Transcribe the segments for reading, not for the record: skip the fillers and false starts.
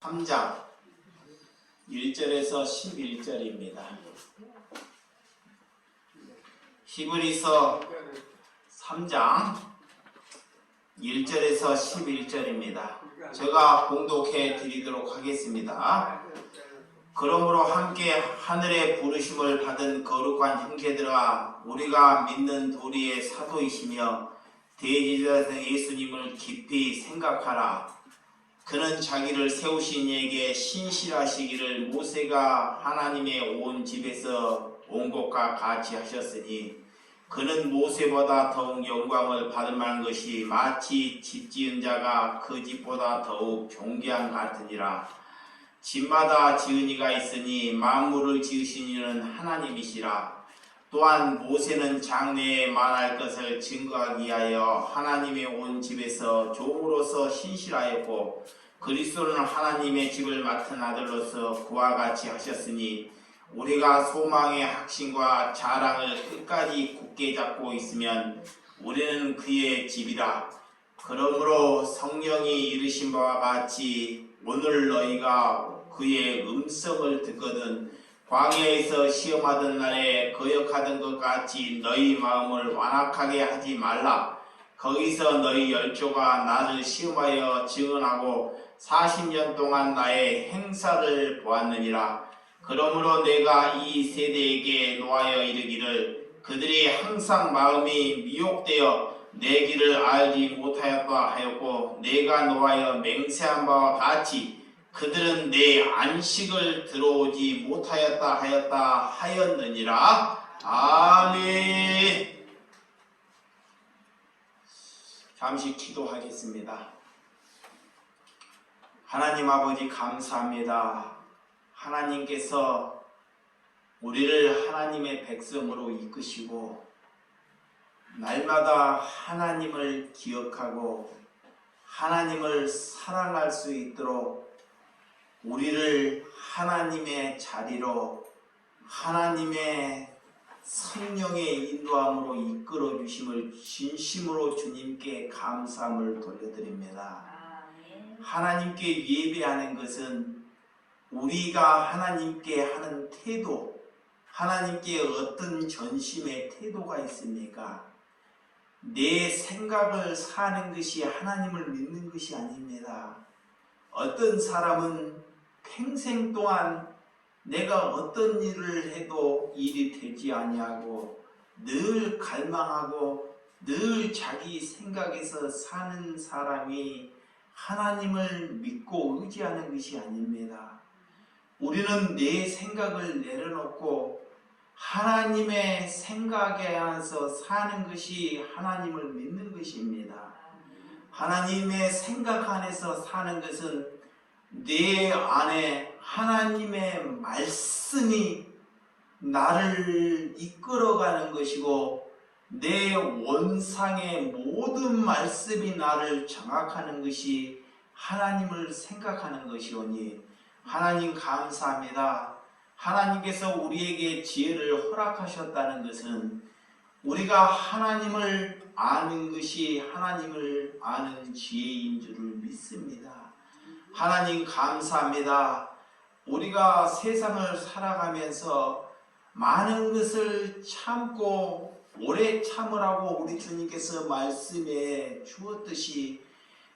3장 1절에서 11절입니다. 히브리서 3장 1절에서 11절입니다. 제가 봉독해 드리도록 하겠습니다. 그러므로 함께 하늘의 부르심을 받은 거룩한 형제들아, 우리가 믿는 도리의 사도이시며 대제사장 예수님을 깊이 생각하라. 그는 자기를 세우신 이에게 신실하시기를 모세가 하나님의 온 집에서 온 것과 같이 하셨으니, 그는 모세보다 더욱 영광을 받을 만한 것이 마치 집 지은 자가 그 집보다 더욱 존귀한 같으니라. 집마다 지은 이가 있으니 만물을 지으신 이는 하나님이시라. 또한 모세는 장래에 말할 것을 증거하기 위하여 하나님의 온 집에서 종으로서 신실하였고, 그리스도는 하나님의 집을 맡은 아들로서 그와 같이 하셨으니, 우리가 소망의 확신과 자랑을 끝까지 굳게 잡고 있으면 우리는 그의 집이라. 그러므로 성령이 이르신 바와 같이 오늘 너희가 그의 음성을 듣거든 광야에서 시험하던 날에 거역하던 것 같이 너희 마음을 완악하게 하지 말라. 거기서 너희 열조가 나를 시험하여 증언하고 40년 동안 나의 행사를 보았느니라. 그러므로 내가 이 세대에게 노하여 이르기를, 그들이 항상 마음이 미혹되어 내 길을 알지 못하였다 하였고, 내가 노하여 맹세한 바와 같이 그들은 내 안식을 들어오지 못하였다 하였느니라. 아멘. 잠시 기도하겠습니다. 하나님 아버지, 감사합니다. 하나님께서 우리를 하나님의 백성으로 이끄시고 날마다 하나님을 기억하고 하나님을 사랑할 수 있도록 우리를 하나님의 자리로 하나님의 성령의 인도함으로 이끌어 주심을 진심으로 주님께 감사함을 돌려드립니다. 하나님께 예배하는 것은 우리가 하나님께 하는 태도, 하나님께 어떤 전심의 태도가 있습니까? 내 생각을 사는 것이 하나님을 믿는 것이 아닙니다. 어떤 사람은 평생 동안 내가 어떤 일을 해도 일이 되지 아니하고 늘 갈망하고 늘 자기 생각에서 사는 사람이 하나님을 믿고 의지하는 것이 아닙니다. 우리는 내 생각을 내려놓고 하나님의 생각에 안에서 사는 것이 하나님을 믿는 것입니다. 하나님의 생각 안에서 사는 것은 내 안에 하나님의 말씀이 나를 이끌어가는 것이고, 내 원상의 모든 말씀이 나를 장악하는 것이 하나님을 생각하는 것이오니, 하나님 감사합니다. 하나님께서 우리에게 지혜를 허락하셨다는 것은 우리가 하나님을 아는 것이 하나님을 아는 지혜인 줄을 믿습니다. 하나님 감사합니다. 우리가 세상을 살아가면서 많은 것을 참고 오래 참으라고 우리 주님께서 말씀해 주었듯이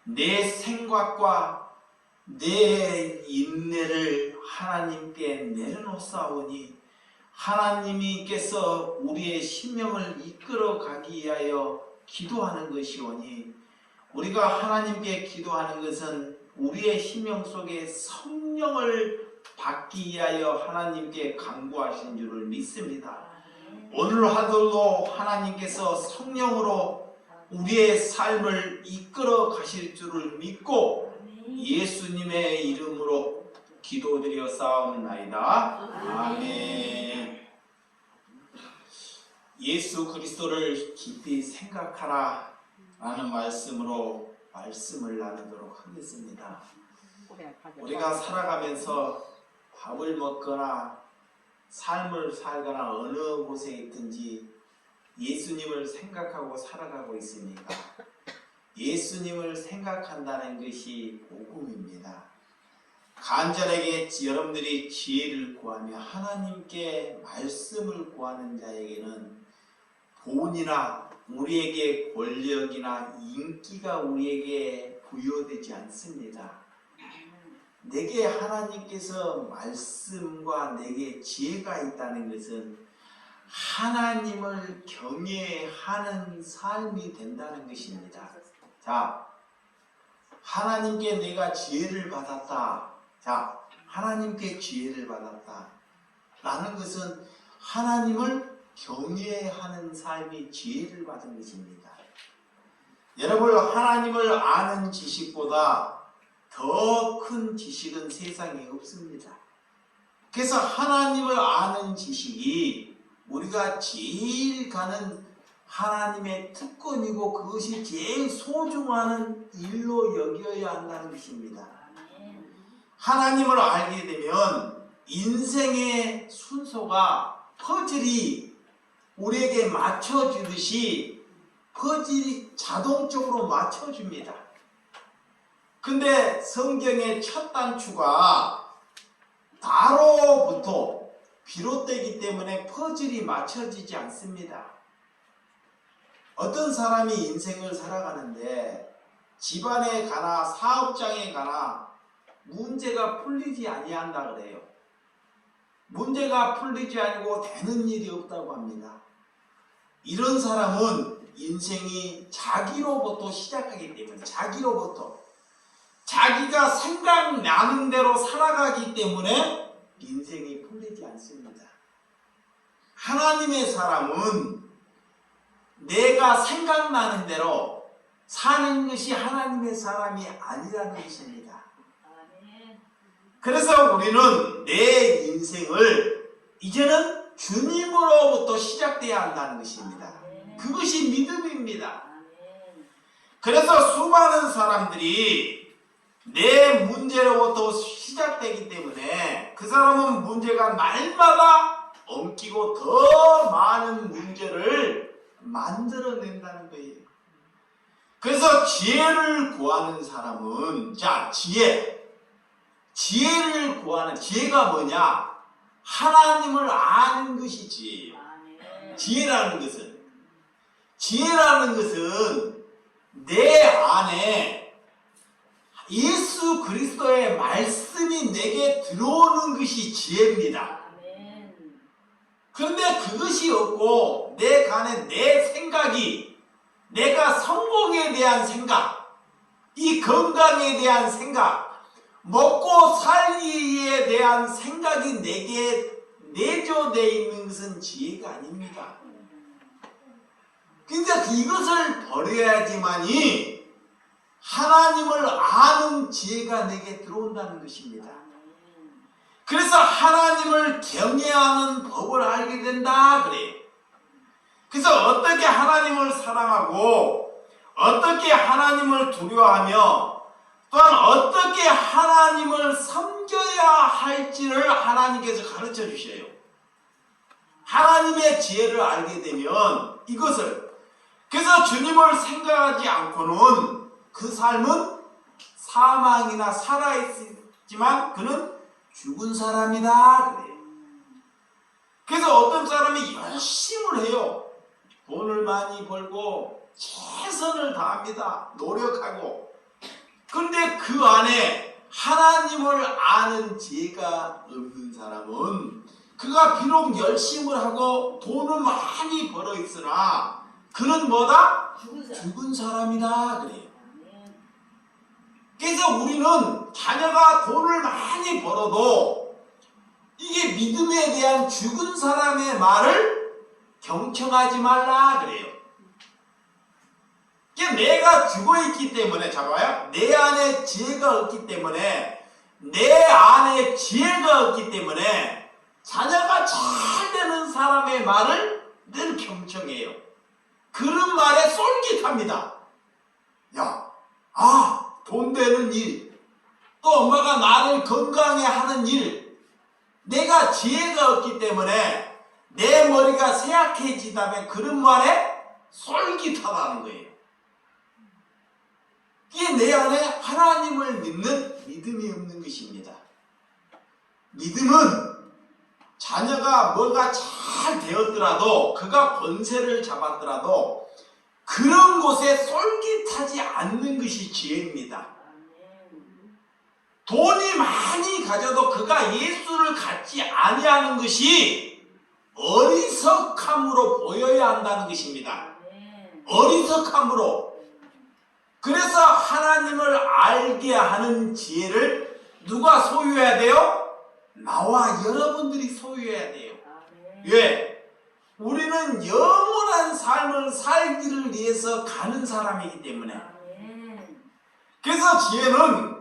내 생각과 내 인내를 하나님께 내려놓사오니, 하나님께서 우리의 심령을 이끌어 가기 위하여 기도하는 것이오니, 우리가 하나님께 기도하는 것은 우리의 심령 속에 성령을 받기 위하여 하나님께 간구하신 줄을 믿습니다. 오늘 하루도 하나님께서 성령으로 우리의 삶을 이끌어 가실 줄을 믿고 예수님의 이름으로 기도드려 싸움나이다. 아멘. 예수 그리스도를 깊이 생각하라 라는 말씀으로 말씀을 나누도록 하겠습니다. 우리가 살아가면서 밥을 먹거나 삶을 살거나 어느 곳에 있든지 예수님을 생각하고 살아가고 있습니까? 예수님을 생각한다는 것이 복음입니다. 간절하게 여러분들이 지혜를 구하며 하나님께 말씀을 구하는 자에게는 돈이나 우리에게 권력이나 인기가 우리에게 부여되지 않습니다. 내게 하나님께서 말씀과 내게 지혜가 있다는 것은 하나님을 경외하는 삶이 된다는 것입니다. 자, 하나님께 내가 지혜를 받았다. 자, 하나님께 지혜를 받았다. 라는 것은 하나님을 경외하는 삶이 지혜를 받은 것입니다. 여러분, 하나님을 아는 지식보다 더 큰 지식은 세상에 없습니다. 그래서 하나님을 아는 지식이 우리가 제일 가는 하나님의 특권이고 그것이 제일 소중한 일로 여겨야 한다는 것입니다. 하나님을 알게 되면 인생의 순서가 퍼즐이 우리에게 맞춰주듯이 퍼즐이 자동적으로 맞춰줍니다. 근데 성경의 첫 단추가 다로부터 비롯되기 때문에 퍼즐이 맞춰지지 않습니다. 어떤 사람이 인생을 살아가는데 집안에 가나 사업장에 가나 문제가 풀리지 아니한다 그래요. 문제가 풀리지 않고 되는 일이 없다고 합니다. 이런 사람은 인생이 자기로부터 시작하기 때문에 자기가 생각나는 대로 살아가기 때문에 인생이 풀리지 않습니다. 하나님의 사람은 내가 생각나는 대로 사는 것이 하나님의 사람이 아니라는 것입니다. 그래서 우리는 내 인생을 이제는 주님으로부터 시작돼야 한다는 것입니다. 그것이 믿음입니다. 그래서 수많은 사람들이 내 문제로부터 시작되기 때문에 그 사람은 문제가 날마다 엉키고 더 많은 문제를 만들어낸다는 거예요. 그래서 지혜를 구하는 사람은 지혜를 구하는 지혜가 뭐냐? 하나님을 아는 것이지. 지혜라는 것은 내 안에 예수 그리스도의 말씀이 내게 들어오는 것이 지혜입니다. 그런데 그것이 없고 내 안에 내 생각이 내가 성공에 대한 생각, 이 건강에 대한 생각, 먹고 살기에 대한 생각이 내게 내조되어 있는 것은 지혜가 아닙니다. 그러니까 이것을 버려야지만이 하나님을 아는 지혜가 내게 들어온다는 것입니다. 그래서 하나님을 경외하는 법을 알게 된다 그래요. 그래서 어떻게 하나님을 사랑하고 어떻게 하나님을 두려워하며 또한 어떻게 하나님을 섬겨야 할지를 하나님께서 가르쳐 주셔요. 하나님의 지혜를 알게 되면 이것을, 그래서 주님을 생각하지 않고는 그 삶은 사망이나 살아있지만 그는 죽은 사람이다 그래요. 그래서 어떤 사람이 열심을 해요. 돈을 많이 벌고 최선을 다합니다. 노력하고. 그런데 그 안에 하나님을 아는 지혜가 없는 사람은 그가 비록 열심을 하고 돈을 많이 벌어 있으나 그는 뭐다? 죽은 사람이다 그래요. 그래서 우리는 자녀가 돈을 많이 벌어도 이게 믿음에 대한 죽은 사람의 말을 경청하지 말라 그래요. 내가 죽어있기 때문에, 잡아요. 내 안에 지혜가 없기 때문에, 내 안에 지혜가 없기 때문에 자녀가 잘 되는 사람의 말을 늘 경청해요. 그런 말에 쏠깃합니다. 돈 되는 일, 또 엄마가 나를 건강해 하는 일, 내가 지혜가 없기 때문에 내 머리가 쇠약해지다면 그런 말에 솔깃하다는 거예요. 이게 내 안에 하나님을 믿는 믿음이 없는 것입니다. 믿음은 자녀가 뭐가 잘 되었더라도, 그가 권세를 잡았더라도 그런 곳에 솔깃하지 않는 것이 지혜입니다. 돈이 많이 가져도 그가 예수를 갖지 아니하는 것이 어리석함으로 보여야 한다는 것입니다. 어리석함으로. 그래서 하나님을 알게 하는 지혜를 누가 소유해야 돼요? 나와 여러분들이 소유해야 돼요. 왜? 우리는 영원한 삶을 살기를 위해서 가는 사람이기 때문에. 그래서 지혜는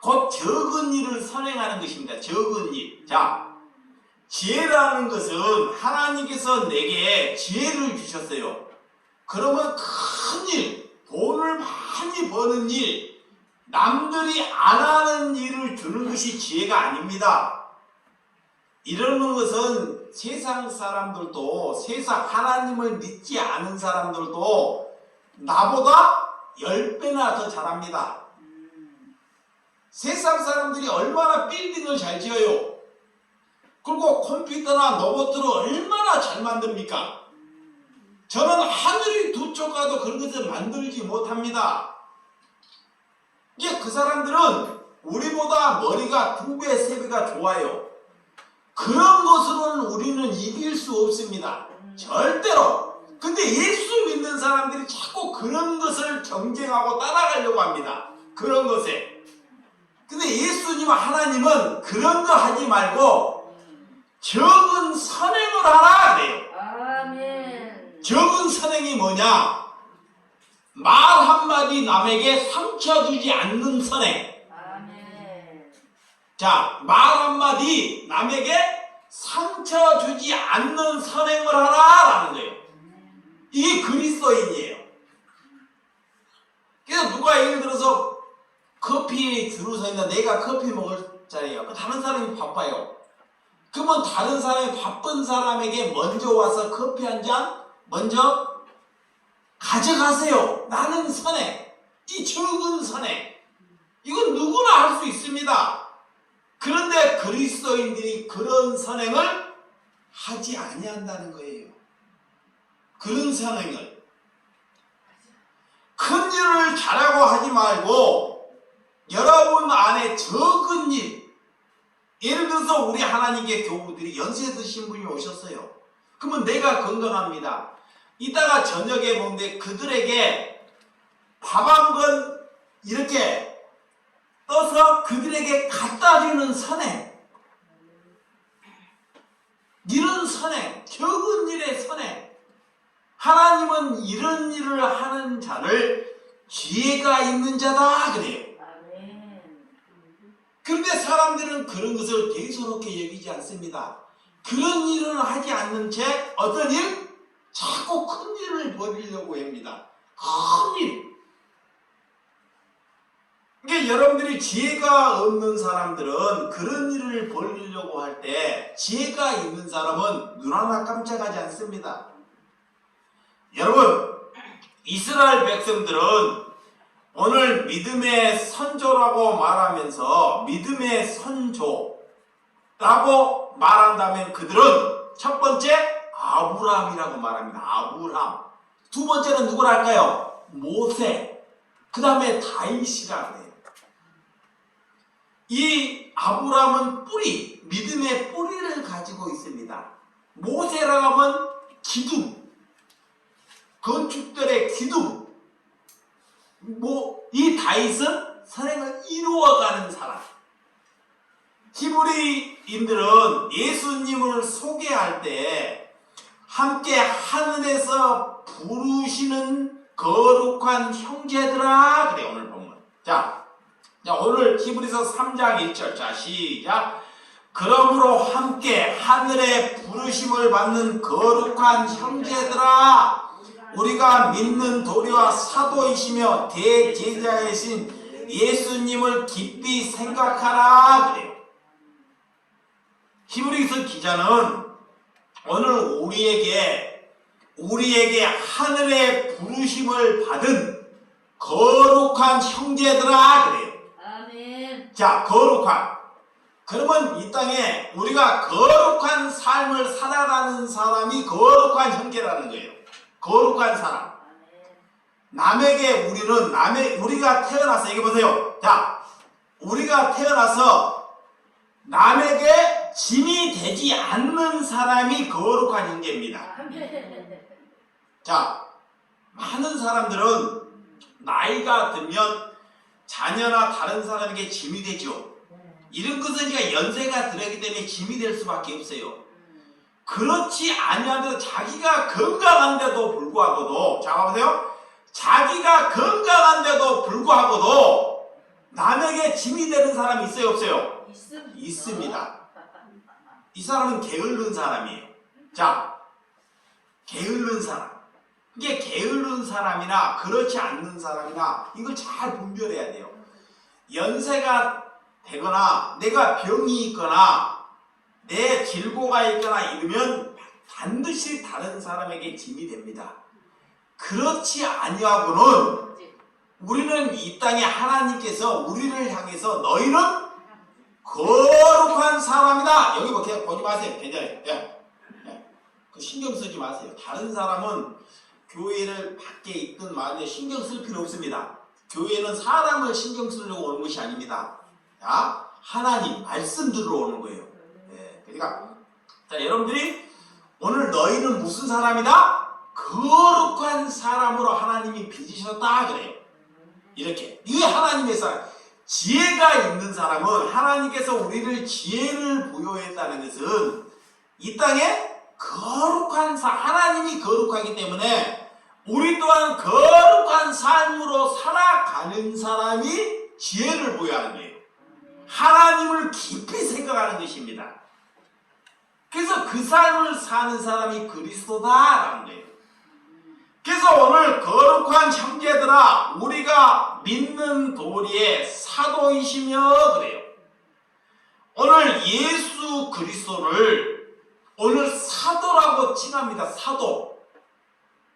곧 적은 일을 선행하는 것입니다. 적은 일. 자, 지혜라는 것은 하나님께서 내게 지혜를 주셨어요. 그러면 큰 일, 돈을 많이 버는 일, 남들이 안 하는 일을 주는 것이 지혜가 아닙니다. 이러는 것은 세상 사람들도, 세상 하나님을 믿지 않은 사람들도 나보다 10배나 더 잘합니다. 세상 사람들이 얼마나 빌딩을 잘 지어요. 그리고 컴퓨터나 로봇으로 얼마나 잘 만듭니까? 저는 하늘이 두 쪽 가도 그런 것을 만들지 못합니다. 이게 그 사람들은 우리보다 머리가 2배, 3배가 좋아요. 그런 것으로는 우리는 이길 수 없습니다. 절대로. 근데 예수 믿는 사람들이 자꾸 그런 것을 경쟁하고 따라가려고 합니다. 그런 것에. 근데 예수님 하나님은 그런 거 하지 말고 적은 선행을 하라 그래요. 아멘. 적은 선행이 뭐냐? 말 한마디 남에게 상처 주지 않는 선행. 아멘. 자, 말 한마디 남에게 상처 주지 않는 선행을 하라라는 거예요. 이게 그리스도인이에요. 그래서 누가 예를 들어서 커피에 줄을 서 있는데 내가 커피 먹을 자리예요. 다른 사람이 바빠요. 그러면 다른 사람이 바쁜 사람에게 먼저 와서 커피 한 잔 먼저 가져가세요. 나는 선행. 이 적은 선행. 이건 누구나 할 수 있습니다. 그런데 그리스도인들이 그런 선행을 하지 아니한다는 거예요. 그런 선행을. 큰 일을 잘하고 하지 말고 여러분 안에 적은 일, 예를 들어서 우리 하나님께 교우들이 연세 드신 분이 오셨어요. 그러면 내가 건강합니다. 이따가 저녁에 보는데 그들에게 밥 한 번 이렇게 떠서 그들에게 갖다 주는 선행, 이런 선행, 적은 일의 선행. 하나님은 이런 일을 하는 자를 지혜가 있는 자다 그래요. 그런데 사람들은 그런 것을 대수롭게 여기지 않습니다. 그런 일을 하지 않는 채 어떤 일? 자꾸 큰 일을 벌이려고 합니다. 큰 일. 그러니까 여러분들이 지혜가 없는 사람들은 그런 일을 벌이려고 할 때 지혜가 있는 사람은 눈 하나 깜짝하지 않습니다. 여러분, 이스라엘 백성들은 오늘 믿음의 선조라고 말하면서 믿음의 선조라고 말한다면 그들은 첫 번째 아브라함이라고 말합니다. 아브라함. 두 번째는 누구를 할까요? 모세. 그 다음에 다윗이라고 해요. 이 아브라함은 뿌리, 믿음의 뿌리를 가지고 있습니다. 모세라고 하면 기둥, 건축들의 기둥. 이 다윗은 선행을 이루어가는 사람. 히브리인들은 예수님을 소개할 때 함께 하늘에서 부르시는 거룩한 형제들아 그래 오늘 본문. 자 오늘 히브리서 3장 1절. 자 시작. 그러므로 함께 하늘의 부르심을 받는 거룩한 형제들아, 우리가 믿는 도리와 사도이시며 대제자이신 예수님을 깊이 생각하라 그래요. 히브리서 기자는 오늘 우리에게 하늘의 부르심을 받은 거룩한 형제들아 그래요. 아멘. 자, 거룩한. 그러면 이 땅에 우리가 거룩한 삶을 살아가는 사람이 거룩한 형제라는 거예요. 거룩한 사람. 남에게 우리가 태어나서, 여기 보세요. 자, 우리가 태어나서 남에게 짐이 되지 않는 사람이 거룩한 형제입니다. 자, 많은 사람들은 나이가 들면 자녀나 다른 사람에게 짐이 되죠. 이런 것은 이제 연세가 들었기 때문에 짐이 될 수밖에 없어요. 그렇지 아니하면 자기가 건강한데도 불구하고도, 자 보세요. 자기가 건강한데도 불구하고도 남에게 짐이 되는 사람이 있어요, 없어요? 있습니다. 이 사람은 게으른 사람이에요. 자, 게으른 사람. 이게 게으른 사람이나 그렇지 않는 사람이나 이걸 잘 분별해야 돼요. 연세가 되거나 내가 병이 있거나 내 질고가 있거나 이러면 반드시 다른 사람에게 짐이 됩니다. 그렇지 아니하고는 우리는 이 땅에 하나님께서 우리를 향해서 너희는 거룩한 사람이다. 여기 뭐 그냥 보지 마세요. 괜찮아요. 그 신경 쓰지 마세요. 다른 사람은 교회를 밖에 있든 말에 신경 쓸 필요 없습니다. 교회는 사람을 신경 쓰려고 오는 것이 아닙니다. 자, 하나님 말씀 들으러 오는 거예요. 그러니까 자, 여러분들이 오늘 너희는 무슨 사람이다? 거룩한 사람으로 하나님이 빚으셨다 그래요. 이렇게 이 하나님의 사람, 지혜가 있는 사람은 하나님께서 우리를 지혜를 부여했다는 것은 이 땅에 거룩한 하나님이 거룩하기 때문에 우리 또한 거룩한 삶으로 살아가는 사람이 지혜를 부여하는 거예요. 하나님을 깊이 생각하는 것입니다. 그래서 그 삶을 사는 사람이 그리스도다라는 거예요. 그래서 오늘 거룩한 형제들아, 우리가 믿는 도리의 사도이시며 그래요. 오늘 예수 그리스도를 오늘 사도라고 칭합니다. 사도.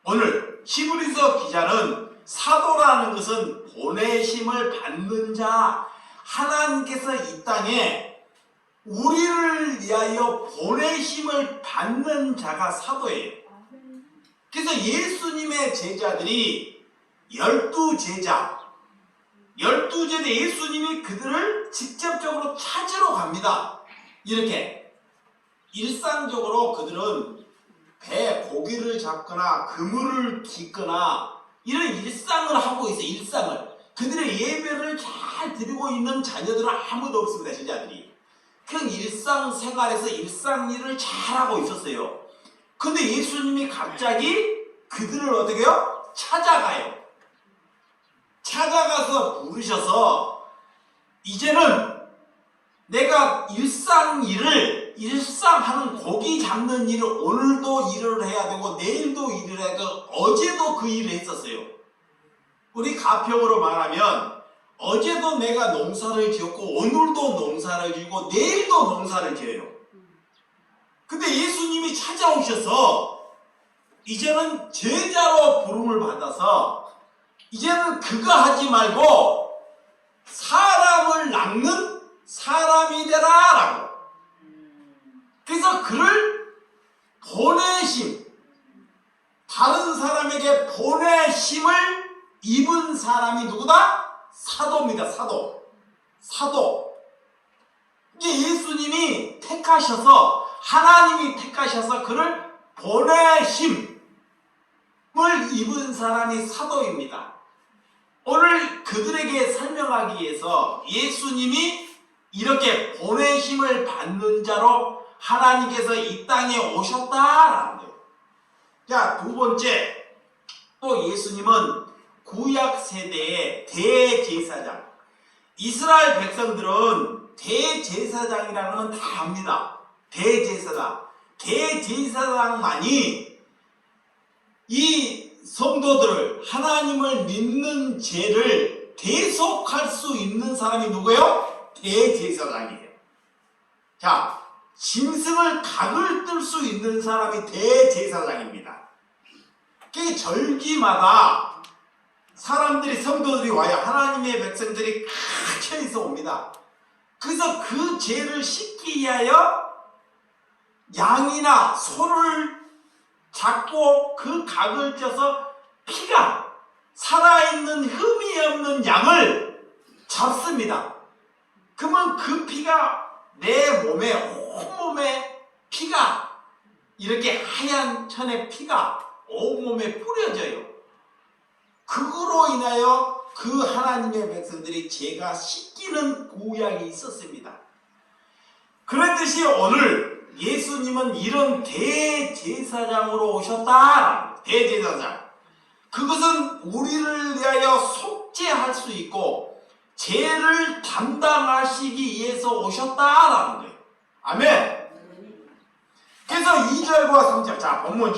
오늘 히브리서 기자는 사도라는 것은 보내심을 받는 자, 하나님께서 이 땅에 우리를 위하여 보내심을 받는 자가 사도예요. 그래서 예수님의 제자들이 12제자 예수님이 그들을 직접적으로 찾으러 갑니다. 이렇게 일상적으로 그들은 배 고기를 잡거나 그물을 깃거나 이런 일상을 하고 있어요. 일상을. 그들의 예배를 잘 드리고 있는 자녀들은 아무도 없습니다. 제자들이. 그 일상생활에서 일상일을 잘하고 있었어요. 근데 예수님이 갑자기 그들을 어떻게 해요? 찾아가요. 찾아가서 부르셔서 이제는 내가 일상하는 고기 잡는 일을 오늘도 일을 해야 되고 내일도 일을 해야 되고 어제도 그 일을 했었어요. 우리 가평으로 말하면 어제도 내가 농사를 지었고 오늘도 농사를 지고 내일도 농사를 지어요. 근데 예수님이 찾아오셔서 이제는 제자로 부름을 받아서 이제는 그거 하지 말고 사람을 낚는 사람이 되라 라고. 그래서 그를 보내심, 다른 사람에게 보내심을 입은 사람이 누구다? 사도입니다. 사도. 이게 예수님이 택하셔서, 하나님이 택하셔서 그를 보내심을 입은 사람이 사도입니다. 오늘 그들에게 설명하기 위해서 예수님이 이렇게 보내심을 받는 자로 하나님께서 이 땅에 오셨다라는 거예요. 자, 두 번째, 또 예수님은 구약 세대의 대제사장. 이스라엘 백성들은 대제사장이라는 건 다 압니다. 대제사장만이 이 성도들을, 하나님을 믿는 죄를 대속할 수 있는 사람이 누구예요? 대제사장이에요. 자, 짐승을 각을 뜰 수 있는 사람이 대제사장입니다. 그 절기마다 사람들이, 성도들이 와요. 하나님의 백성들이 갇혀있어 옵니다. 그래서 그 죄를 씻기 위하여 양이나 소를 잡고 그 각을 쪄서 피가 살아있는 흠이 없는 양을 잡습니다. 그러면 그 피가 내 몸에 온몸에 피가 이렇게 하얀 천의 피가 온몸에 뿌려져요. 그거로 인하여 그 하나님의 백성들이 죄가 씻기는 구약이 있었습니다. 그랬듯이 오늘 예수님은 이런 대제사장으로 오셨다. 대제사장. 그것은 우리를 위하여 속죄할 수 있고 죄를 담당하시기 위해서 오셨다라는 거예요. 아멘. 그래서 2절과 3절, 자 본문